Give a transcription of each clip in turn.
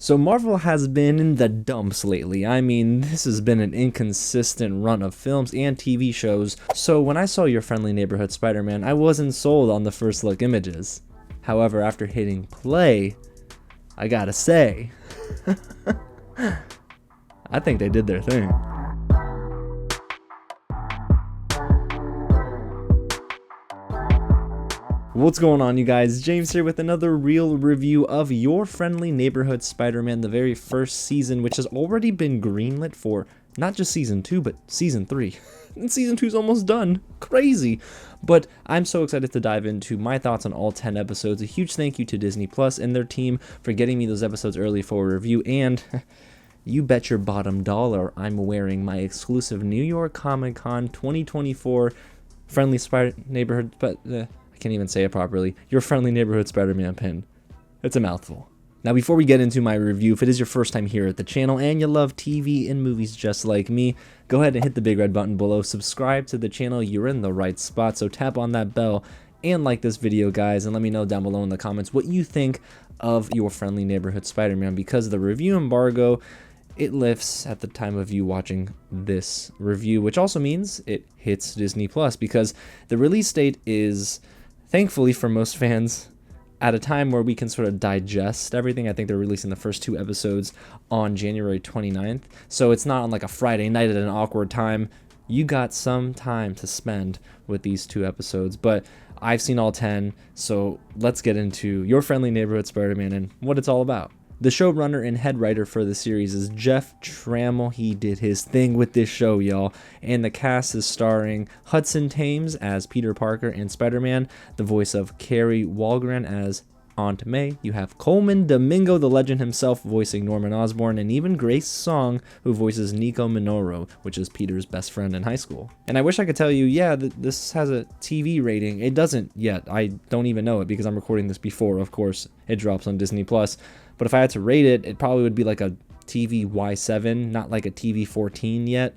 So Marvel has been in the dumps lately. I mean, this has been an inconsistent run of films and TV shows. So when I saw Your Friendly Neighborhood Spider-Man, I wasn't sold on the first look images. However, after hitting play, I gotta say, I think they did their thing. What's going on, you guys? James here with another real review of Your Friendly Neighborhood Spider-Man, the very first season, which has already been greenlit for not just season 2, but season 3. And season 2 is almost done. Crazy. But I'm so excited to dive into my thoughts on all 10 episodes. A huge thank you to Disney Plus and their team for getting me those episodes early for a review. And you bet your bottom dollar I'm wearing my exclusive New York Comic Con 2024 Friendly Neighborhood, but can't even say it properly, Your Friendly Neighborhood Spider-Man pin. It's a mouthful. Now, before we get into my review, if it is your first time here at the channel and you love TV and movies just like me, go ahead and hit the big red button below, subscribe to the channel, you're in the right spot, so tap on that bell and like this video, guys, and let me know down below in the comments what you think of Your Friendly Neighborhood Spider-Man, because the review embargo, it lifts at the time of you watching this review, which also means it hits Disney Plus, because the release date is, thankfully for most fans, at a time where we can sort of digest everything. I think they're releasing the first 2 episodes on January 29th. So it's not on like a Friday night at an awkward time. You got some time to spend with these 2 episodes. But I've seen all 10, so let's get into Your Friendly Neighborhood Spider-Man and what it's all about. The showrunner and head writer for the series is Jeff Trammell. He did his thing with this show, y'all. And the cast is starring Hudson Thames as Peter Parker and Spider-Man, the voice of Kari Wahlgren as Aunt May. You have Colman, Domingo, the legend himself, voicing Norman Osborn, and even Grace Song, who voices Nico Minoru, which is Peter's best friend in high school. And I wish I could tell you, yeah, this has a TV rating. It doesn't yet. I don't even know it because I'm recording this before, of course, it drops on Disney Plus. But if I had to rate it, it probably would be like a TV Y7, not like a TV 14 yet.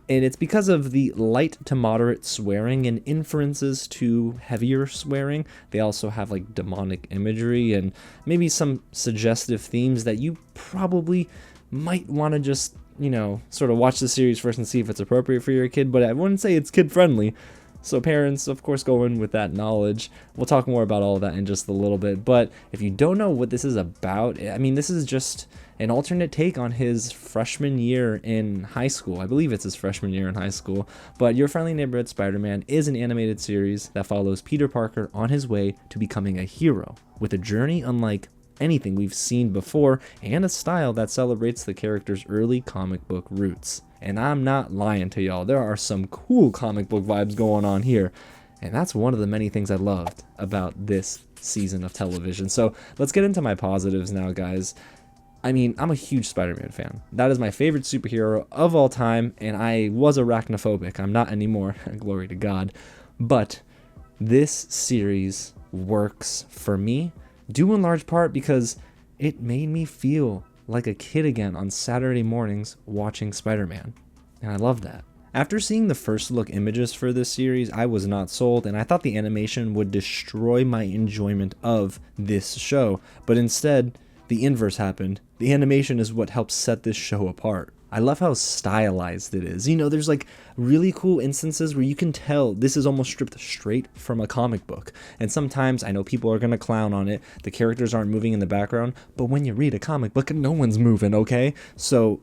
And it's because of the light to moderate swearing and inferences to heavier swearing. They also have like demonic imagery and maybe some suggestive themes that you probably might want to just, you know, sort of watch the series first and see if it's appropriate for your kid. But I wouldn't say it's kid friendly. So parents, of course, go in with that knowledge. We'll talk more about all of that in just a little bit. But if you don't know what this is about, I mean, this is just an alternate take on his freshman year in high school. I believe it's his freshman year in high school. But Your Friendly Neighborhood Spider-Man is an animated series that follows Peter Parker on his way to becoming a hero, with a journey unlike anything we've seen before and a style that celebrates the character's early comic book roots. And I'm not lying to y'all, there are some cool comic book vibes going on here. And that's one of the many things I loved about this season of television. So let's get into my positives now, guys. I mean, I'm a huge Spider-Man fan. That is my favorite superhero of all time, and I was arachnophobic. I'm not anymore, glory to God. But this series works for me, due in large part because it made me feel like a kid again on Saturday mornings watching Spider-Man, and I love that. After seeing the first look images for this series, I was not sold, and I thought the animation would destroy my enjoyment of this show, but instead, the inverse happened. The animation is what helps set this show apart. I love how stylized it is. You know, there's like really cool instances where you can tell this is almost stripped straight from a comic book. And sometimes I know people are going to clown on it. The characters aren't moving in the background, but when you read a comic book, no one's moving, okay? So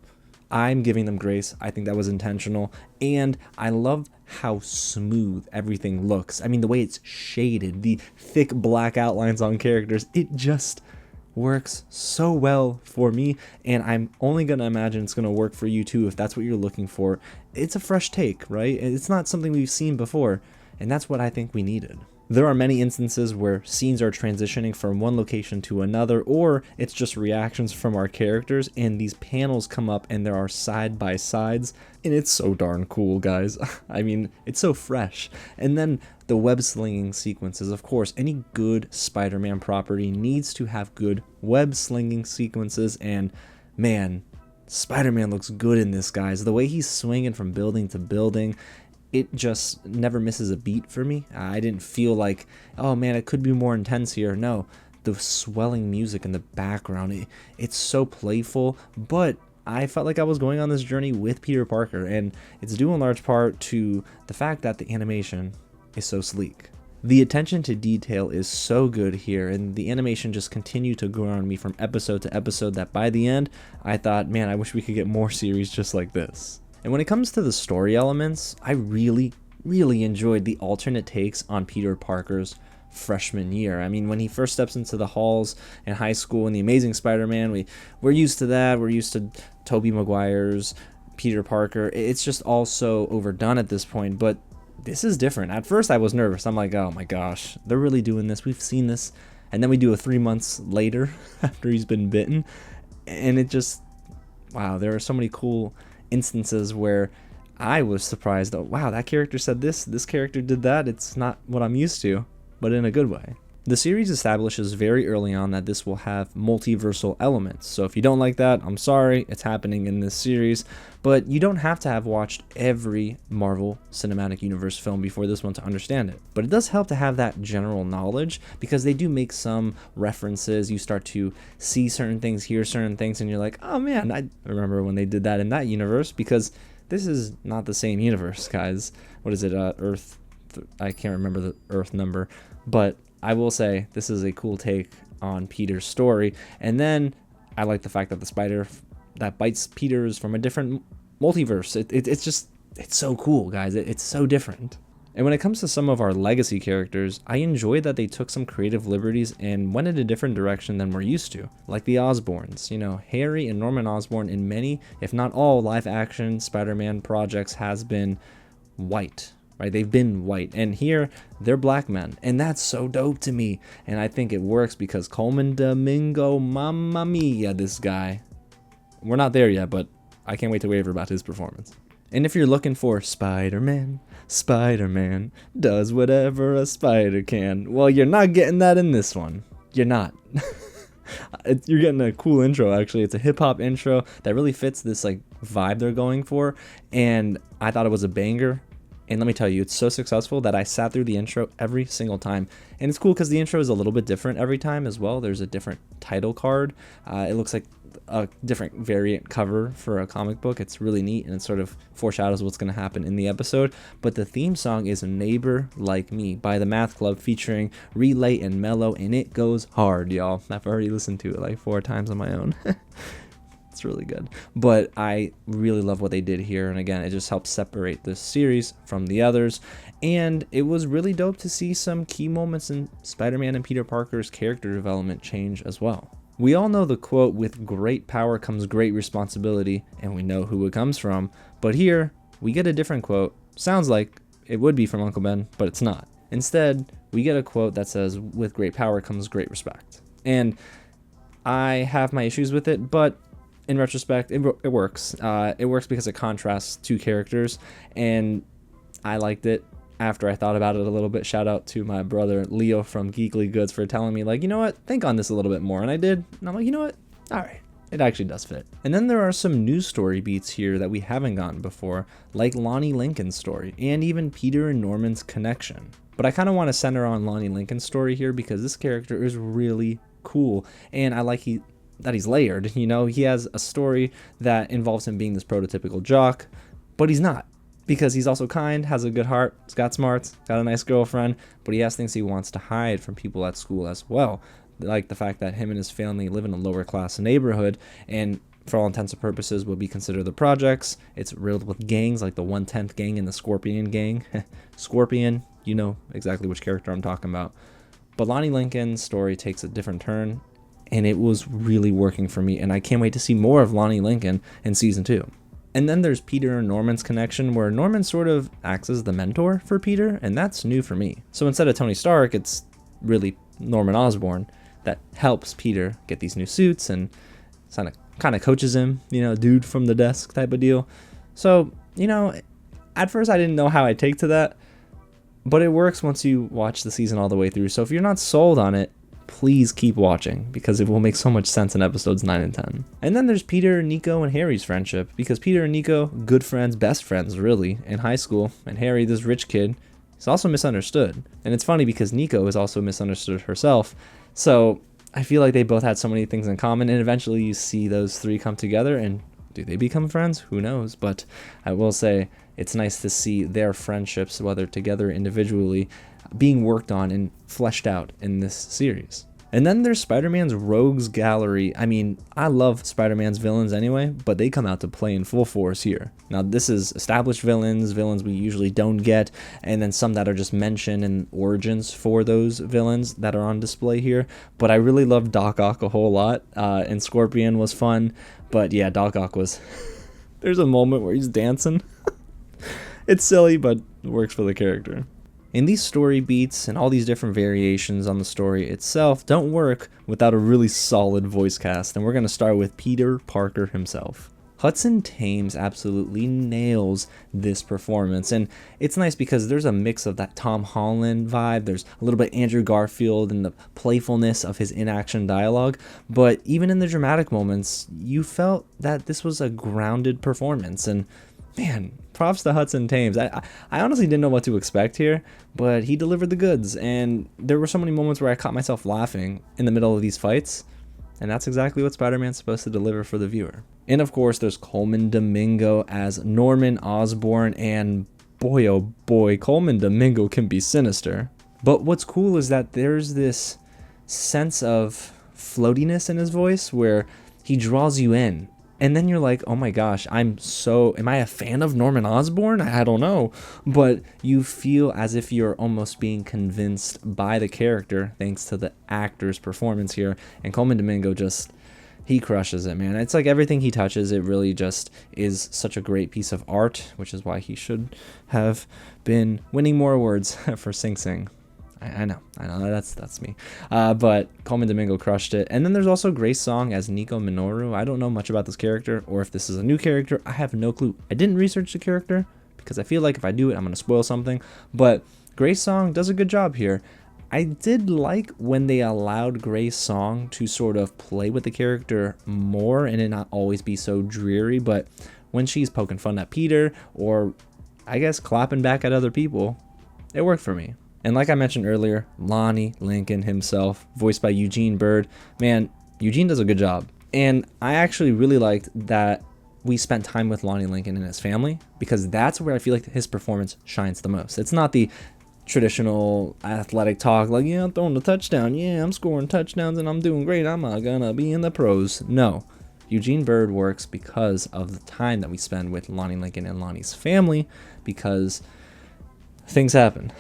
I'm giving them grace. I think that was intentional. And I love how smooth everything looks. I mean, the way it's shaded, the thick black outlines on characters, it just works so well for me, and I'm only gonna imagine it's gonna work for you too if that's what you're looking for. It's a fresh take, right? It's not something we've seen before, and that's what I think we needed. There are many instances where scenes are transitioning from one location to another, or it's just reactions from our characters, and these panels come up and there are side-by-sides, and it's so darn cool, guys. I mean, it's so fresh. And then the web-slinging sequences, of course, any good Spider-Man property needs to have good web-slinging sequences, and man, Spider-Man looks good in this, guys. The way he's swinging from building to building, it just never misses a beat for me. I didn't feel like, oh man, it could be more intense here. No, the swelling music in the background. It's so playful, but I felt like I was going on this journey with Peter Parker, and it's due in large part to the fact that the animation is so sleek. The attention to detail is so good here, and the animation just continued to grow on me from episode to episode that by the end, I thought, man, I wish we could get more series just like this. And when it comes to the story elements, I really enjoyed the alternate takes on Peter Parker's freshman year. I mean, when he first steps into the halls in high school in The Amazing Spider-Man, we're used to that. We're used to Tobey Maguire's Peter Parker. It's just all so overdone at this point, but this is different. At first I was nervous. I'm like, oh my gosh, they're really doing this. We've seen this. And then we do a 3 months later after he's been bitten. And it just, wow, there are so many cool instances where I was surprised that, wow, that character said this character did that. It's not what I'm used to, but in a good way. The series establishes very early on that this will have multiversal elements. So if you don't like that, I'm sorry, it's happening in this series. But you don't have to have watched every Marvel Cinematic Universe film before this one to understand it. But it does help to have that general knowledge, because they do make some references. You start to see certain things, hear certain things, and you're like, oh man, I remember when they did that in that universe, because this is not the same universe, guys. What is it, Earth? I can't remember the Earth number, but I will say this is a cool take on Peter's story. And then I like the fact that the spider that bites Peter is from a different multiverse. It's so cool, guys. It's so different. And when it comes to some of our legacy characters, I enjoyed that they took some creative liberties and went in a different direction than we're used to. Like the Osborns. You know, Harry and Norman Osborn in many, if not all, live action Spider-Man projects has been white. Right? They've been white, and here they're black men, and that's so dope to me. And I think it works because Colman, Domingo, mamma mia, this guy. We're not there yet, but I can't wait to rave about his performance. And if you're looking for Spider-Man does whatever a spider can, well, you're not getting that in this one. You're not. You're getting a cool intro, actually. It's a hip-hop intro that really fits this like vibe they're going for, and I thought it was a banger. And let me tell you, it's so successful that I sat through the intro every single time. And it's cool because the intro is a little bit different every time as well. There's a different title card. It looks like a different variant cover for a comic book. It's really neat, and it sort of foreshadows what's going to happen in the episode. But the theme song is Neighbor Like Me by the Math Club featuring Relay and Mellow, and it goes hard, y'all. I've already listened to it like 4 times on my own. It's really good, but I really love what they did here, and again, it just helps separate this series from the others. And it was really dope to see some key moments in Spider-Man and Peter Parker's character development change as well. We all know the quote, "With great power comes great responsibility," and we know who it comes from, but here we get a different quote. Sounds like it would be from Uncle Ben, but it's not. Instead, we get a quote that says, "With great power comes great respect." And I have my issues with it, but in retrospect, it works. It works because it contrasts 2 characters, and I liked it after I thought about it a little bit. Shout out to my brother Leo from Geekly Goods for telling me, like, you know what, think on this a little bit more, and I did, and I'm like, you know what, all right, it actually does fit. And then there are some news story beats here that we haven't gotten before, like Lonnie Lincoln's story, and even Peter and Norman's connection. But I kind of want to center on Lonnie Lincoln's story here because this character is really cool, and I like that he's layered. You know, he has a story that involves him being this prototypical jock, but he's not, because he's also kind, has a good heart, he's got smarts, got a nice girlfriend, but he has things he wants to hide from people at school as well, like the fact that him and his family live in a lower class neighborhood, and for all intents and purposes would be considered the projects. It's riddled with gangs like the 110th gang and the Scorpion gang. Scorpion, you know exactly which character I'm talking about. But Lonnie Lincoln's story takes a different turn, and it was really working for me, and I can't wait to see more of Lonnie Lincoln in season 2. And then there's Peter and Norman's connection, where Norman sort of acts as the mentor for Peter, and that's new for me. So instead of Tony Stark, it's really Norman Osborn that helps Peter get these new suits and kind of coaches him, you know, dude from the desk type of deal. So, you know, at first I didn't know how I'd take to that, but it works once you watch the season all the way through. So if you're not sold on it, please keep watching, because it will make so much sense in episodes 9 and 10. And then there's Peter, Nico, and Harry's friendship, because Peter and Nico, good friends, best friends really, in high school, and Harry, this rich kid, is also misunderstood. And it's funny because Nico is also misunderstood herself, so I feel like they both had so many things in common, and eventually you see those three come together, and do they become friends? Who knows? But I will say it's nice to see their friendships, whether together or individually, being worked on and fleshed out in this series. And then there's Spider-Man's Rogues Gallery. I mean, I love Spider-Man's villains anyway, but they come out to play in full force here. Now, this is established villains we usually don't get, and then some that are just mentioned and origins for those villains that are on display here. But I really love Doc Ock a whole lot, and Scorpion was fun. But yeah, Doc Ock was... There's a moment where he's dancing. It's silly, but it works for the character. And these story beats and all these different variations on the story itself don't work without a really solid voice cast, and we're going to start with Peter Parker himself. Hudson Thames absolutely nails this performance, and it's nice because there's a mix of that Tom Holland vibe, there's a little bit Andrew Garfield and the playfulness of his in-action dialogue, but even in the dramatic moments, you felt that this was a grounded performance, and man, props to Hudson Thames. I honestly didn't know what to expect here, but he delivered the goods, and there were so many moments where I caught myself laughing in the middle of these fights, and that's exactly what Spider-Man's supposed to deliver for the viewer. And of course, there's Colman Domingo as Norman Osborn, and boy oh boy, Colman Domingo can be sinister. But what's cool is that there's this sense of floatiness in his voice where he draws you in. And then you're like, oh my gosh, am I a fan of Norman Osborn? I don't know. But you feel as if you're almost being convinced by the character thanks to the actor's performance here. And Colman Domingo he crushes it, man. It's like everything he touches, it really just is such a great piece of art, which is why he should have been winning more awards for Sing Sing. I know, that's me. But Colman Domingo crushed it. And then there's also Grace Song as Nico Minoru. I don't know much about this character, or if this is a new character. I have no clue. I didn't research the character, because I feel like if I do it, I'm going to spoil something. But Grace Song does a good job here. I did like when they allowed Grace Song to sort of play with the character more, and it not always be so dreary, but when she's poking fun at Peter, or I guess clapping back at other people, it worked for me. And like I mentioned earlier, Lonnie Lincoln himself, voiced by Eugene Bird. Man, Eugene does a good job. And I actually really liked that we spent time with Lonnie Lincoln and his family, because that's where I feel like his performance shines the most. It's not the traditional athletic talk like, yeah, I'm throwing the touchdown, yeah, I'm scoring touchdowns and I'm doing great, I'm gonna be in the pros. No, Eugene Bird works because of the time that we spend with Lonnie Lincoln and Lonnie's family, because things happen.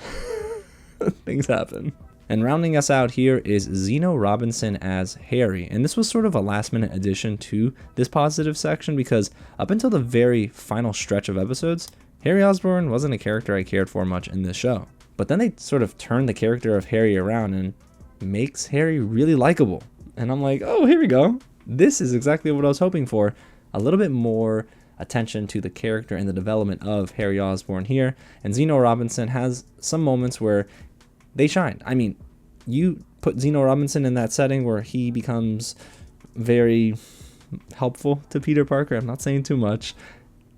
Things happen. And rounding us out here is Zeno Robinson as Harry. And this was sort of a last minute addition to this positive section, because up until the very final stretch of episodes, Harry Osborn wasn't a character I cared for much in this show. But then they sort of turned the character of Harry around and makes Harry really likable. And I'm like, oh, here we go. This is exactly what I was hoping for. A little bit more attention to the character and the development of Harry Osborn here. And Zeno Robinson has some moments where they shine. I mean, you put Zeno Robinson in that setting where he becomes very helpful to Peter Parker. I'm not saying too much.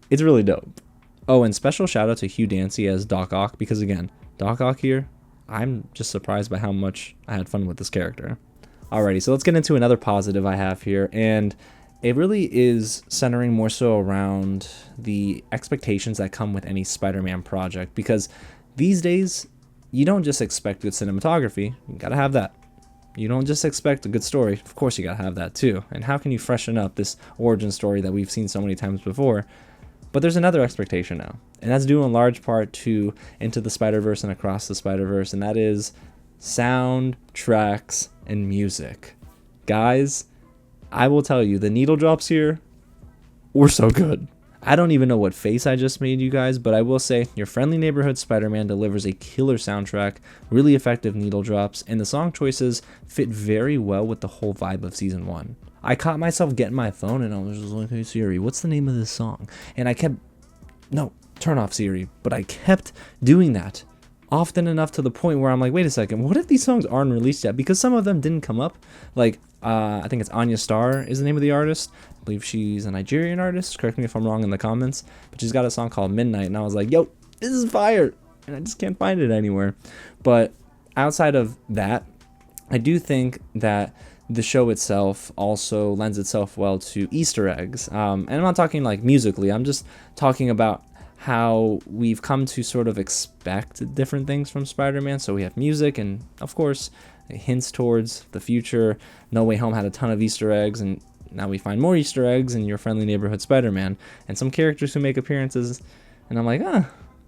It's really dope. Oh, and special shout out to Hugh Dancy as Doc Ock, because again, Doc Ock here, I'm just surprised by how much I had fun with this character. Alrighty, so let's get into another positive I have here, and it really is centering more so around the expectations that come with any Spider-Man project, because these days, you don't just expect good cinematography, you gotta have that. You don't just expect a good story, of course you gotta have that too. And how can you freshen up this origin story that we've seen so many times before? But there's another expectation now, and that's due in large part to Into the Spider-Verse and Across the Spider-Verse, and that is sound, tracks, and music. Guys, I will tell you, the needle drops here were so good. I don't even know what face I just made, you guys, but I will say your friendly neighborhood Spider-Man delivers a killer soundtrack, really effective needle drops, and the song choices fit very well with the whole vibe of Season 1. I caught myself getting my phone and I was just like, hey Siri, what's the name of this song? And I kept, no, turn off Siri, but I kept doing that often enough to the point where I'm like, wait a second, what if these songs aren't released yet? Because some of them didn't come up. Like, I think it's Anya Starr is the name of the artist. I believe she's a Nigerian artist. Correct me if I'm wrong in the comments. But she's got a song called Midnight, and I was like, yo, this is fire. And I just can't find it anywhere. But outside of that, I do think that the show itself also lends itself well to Easter eggs. And I'm not talking like musically, I'm just talking about how we've come to sort of expect different things from Spider-Man. So we have music and, of course, hints towards the future. No Way Home had a ton of Easter eggs, and now we find more Easter eggs in Your Friendly Neighborhood Spider-Man, and some characters who make appearances, and I'm like,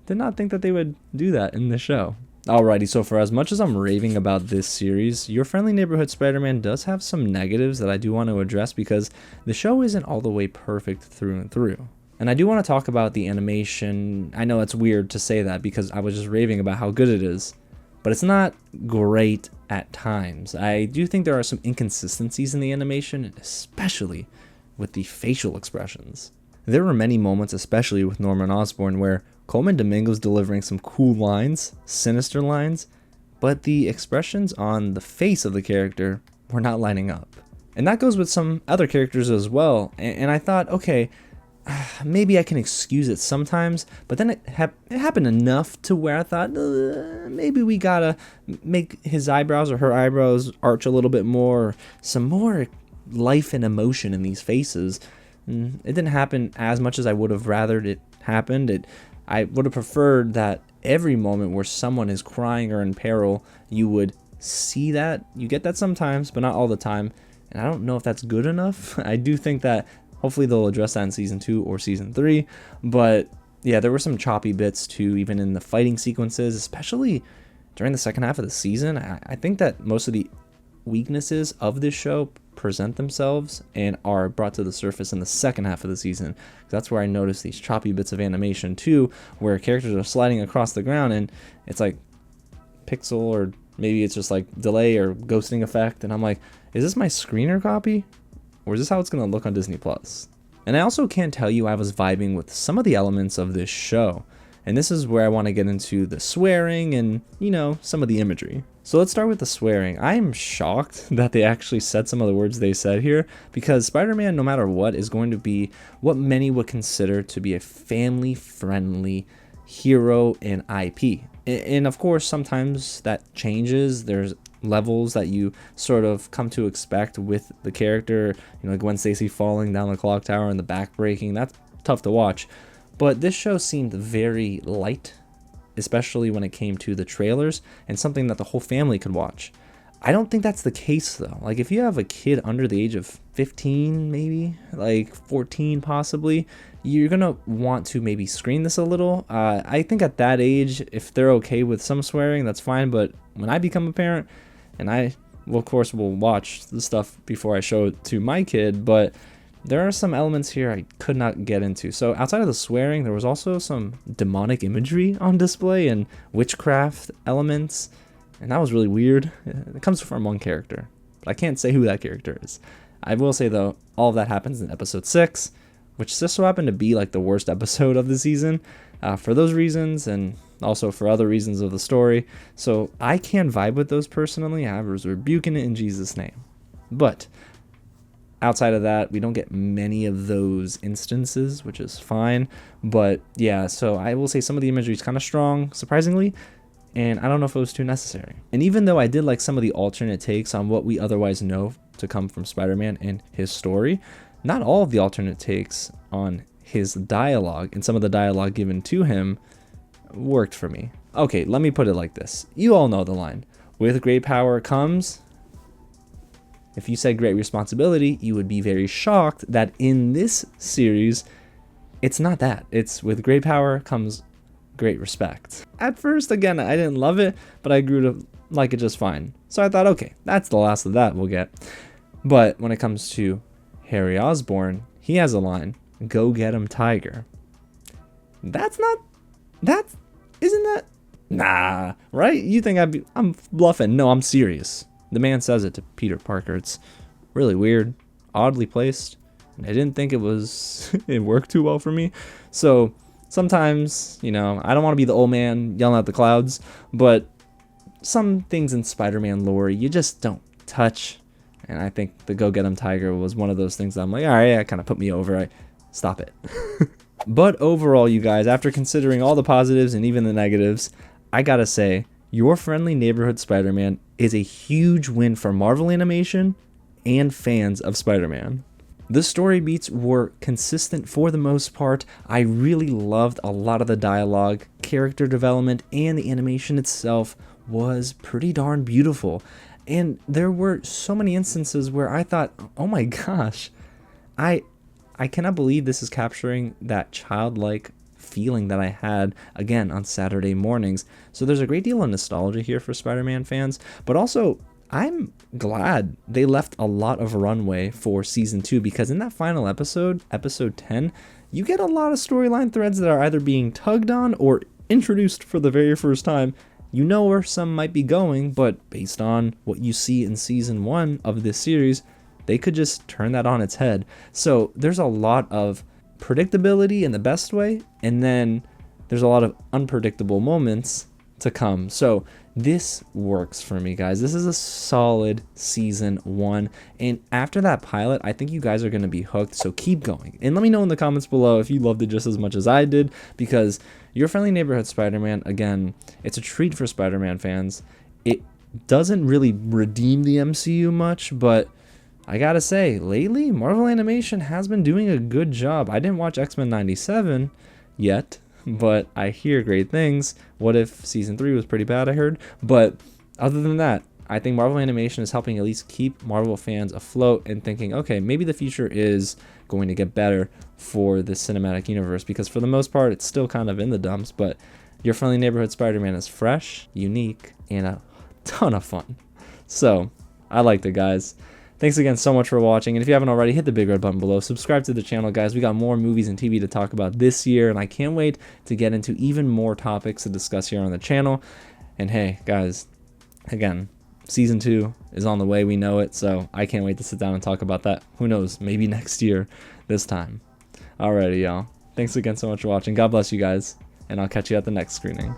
did not think that they would do that in the show. Alrighty, so for as much as I'm raving about this series, Your Friendly Neighborhood Spider-Man does have some negatives that I do want to address because the show isn't all the way perfect through and through. And I do want to talk about the animation. I know it's weird to say that because I was just raving about how good it is, but it's not great at times. I do think there are some inconsistencies in the animation, especially with the facial expressions. There were many moments, especially with Norman Osborn, where Colman Domingo's delivering some cool lines, sinister lines, but the expressions on the face of the character were not lining up. And that goes with some other characters as well. And I thought, okay, maybe I can excuse it sometimes, but then it happened enough to where I thought, maybe we gotta make his eyebrows or her eyebrows arch a little bit more, some more life and emotion in these faces. It didn't happen as much as I would have rathered it happened. I would have preferred that every moment where someone is crying or in peril, you would see that. You get that sometimes, but not all the time. And I don't know if that's good enough. I do think that hopefully they'll address that in season 2 or season 3. But yeah, there were some choppy bits too, even in the fighting sequences, especially during the second half of the season. I think that most of the weaknesses of this show present themselves and are brought to the surface in the second half of the season. That's where I noticed these choppy bits of animation too, where characters are sliding across the ground and it's like pixel, or maybe it's just like delay or ghosting effect, and I'm like, is this my screener copy? Or is this how it's going to look on Disney Plus? And I also can't tell you I was vibing with some of the elements of this show. And this is where I want to get into the swearing and, some of the imagery. So let's start with the swearing. I am shocked that they actually said some of the words they said here, because Spider-Man, no matter what, is going to be what many would consider to be a family-friendly hero and IP. And of course, sometimes that changes. There's levels that you sort of come to expect with the character, like Gwen Stacy falling down the clock tower and the back breaking. That's tough to watch. But this show seemed very light, especially when it came to the trailers, and something that the whole family could watch. I don't think that's the case though. Like if you have a kid under the age of 15, maybe like 14 possibly, you're gonna want to maybe screen this a little. I think at that age, if they're okay with some swearing, that's fine. But when I become a parent, and I will, of course, will watch the stuff before I show it to my kid, but there are some elements here I could not get into. So outside of the swearing, there was also some demonic imagery on display and witchcraft elements, and that was really weird. It comes from one character, but I can't say who that character is. I will say, though, all of that happens in episode 6, which just so happened to be like the worst episode of the season for those reasons, and also for other reasons of the story. So I can vibe with those personally. I was rebuking it in Jesus' name. But outside of that, we don't get many of those instances, which is fine. But yeah, so I will say some of the imagery is kind of strong, surprisingly, and I don't know if it was too necessary. And even though I did like some of the alternate takes on what we otherwise know to come from Spider-Man and his story, not all of the alternate takes on his dialogue and some of the dialogue given to him worked for me. Okay, let me put it like this. You all know the line. With great power comes... If you said great responsibility, you would be very shocked that in this series, it's not that. It's with great power comes great respect. At first, again, I didn't love it, but I grew to like it just fine. So I thought, okay, that's the last of that we'll get. But when it comes to Harry Osborn, he has a line, go get him, Tiger. Isn't that? Nah, right? You think I'm bluffing. No, I'm serious. The man says it to Peter Parker. It's really weird, oddly placed. I didn't think it worked too well for me. So sometimes, I don't want to be the old man yelling at the clouds, but some things in Spider-Man lore you just don't touch. And I think the Go Get 'em Tiger was one of those things that I'm like, all right, that kind of put me over. Stop it. But overall, you guys, after considering all the positives and even the negatives, I gotta say, Your Friendly Neighborhood Spider-Man is a huge win for Marvel Animation and fans of Spider-Man. The story beats were consistent for the most part. I really loved a lot of the dialogue, character development, and the animation itself was pretty darn beautiful. And there were so many instances where I thought, oh my gosh, I cannot believe this is capturing that childlike feeling that I had, again, on Saturday mornings. So there's a great deal of nostalgia here for Spider-Man fans, but also I'm glad they left a lot of runway for season 2, because in that final episode, episode 10, you get a lot of storyline threads that are either being tugged on or introduced for the very first time. You know where some might be going, but based on what you see in season 1 of this series, they could just turn that on its head. So there's a lot of predictability in the best way, and then there's a lot of unpredictable moments to come. So this works for me, guys. This is a solid season 1, and after that pilot, I think you guys are going to be hooked, so keep going. And let me know in the comments below if you loved it just as much as I did, because Your Friendly Neighborhood Spider-Man, again, it's a treat for Spider-Man fans. It doesn't really redeem the MCU much, but I gotta say, lately, Marvel Animation has been doing a good job. I didn't watch X-Men 97 yet, but I hear great things. What If Season 3 was pretty bad, I heard. But other than that, I think Marvel Animation is helping at least keep Marvel fans afloat and thinking, okay, maybe the future is going to get better for the cinematic universe, because for the most part, it's still kind of in the dumps, but Your Friendly Neighborhood Spider-Man is fresh, unique, and a ton of fun. So, I liked it, guys. Thanks again so much for watching, and if you haven't already, hit the big red button below. Subscribe to the channel, guys. We got more movies and TV to talk about this year, and I can't wait to get into even more topics to discuss here on the channel. And hey, guys, again, Season 2 is on the way, we know it, so I can't wait to sit down and talk about that. Who knows, maybe next year, this time. Alrighty, y'all. Thanks again so much for watching. God bless you guys, and I'll catch you at the next screening.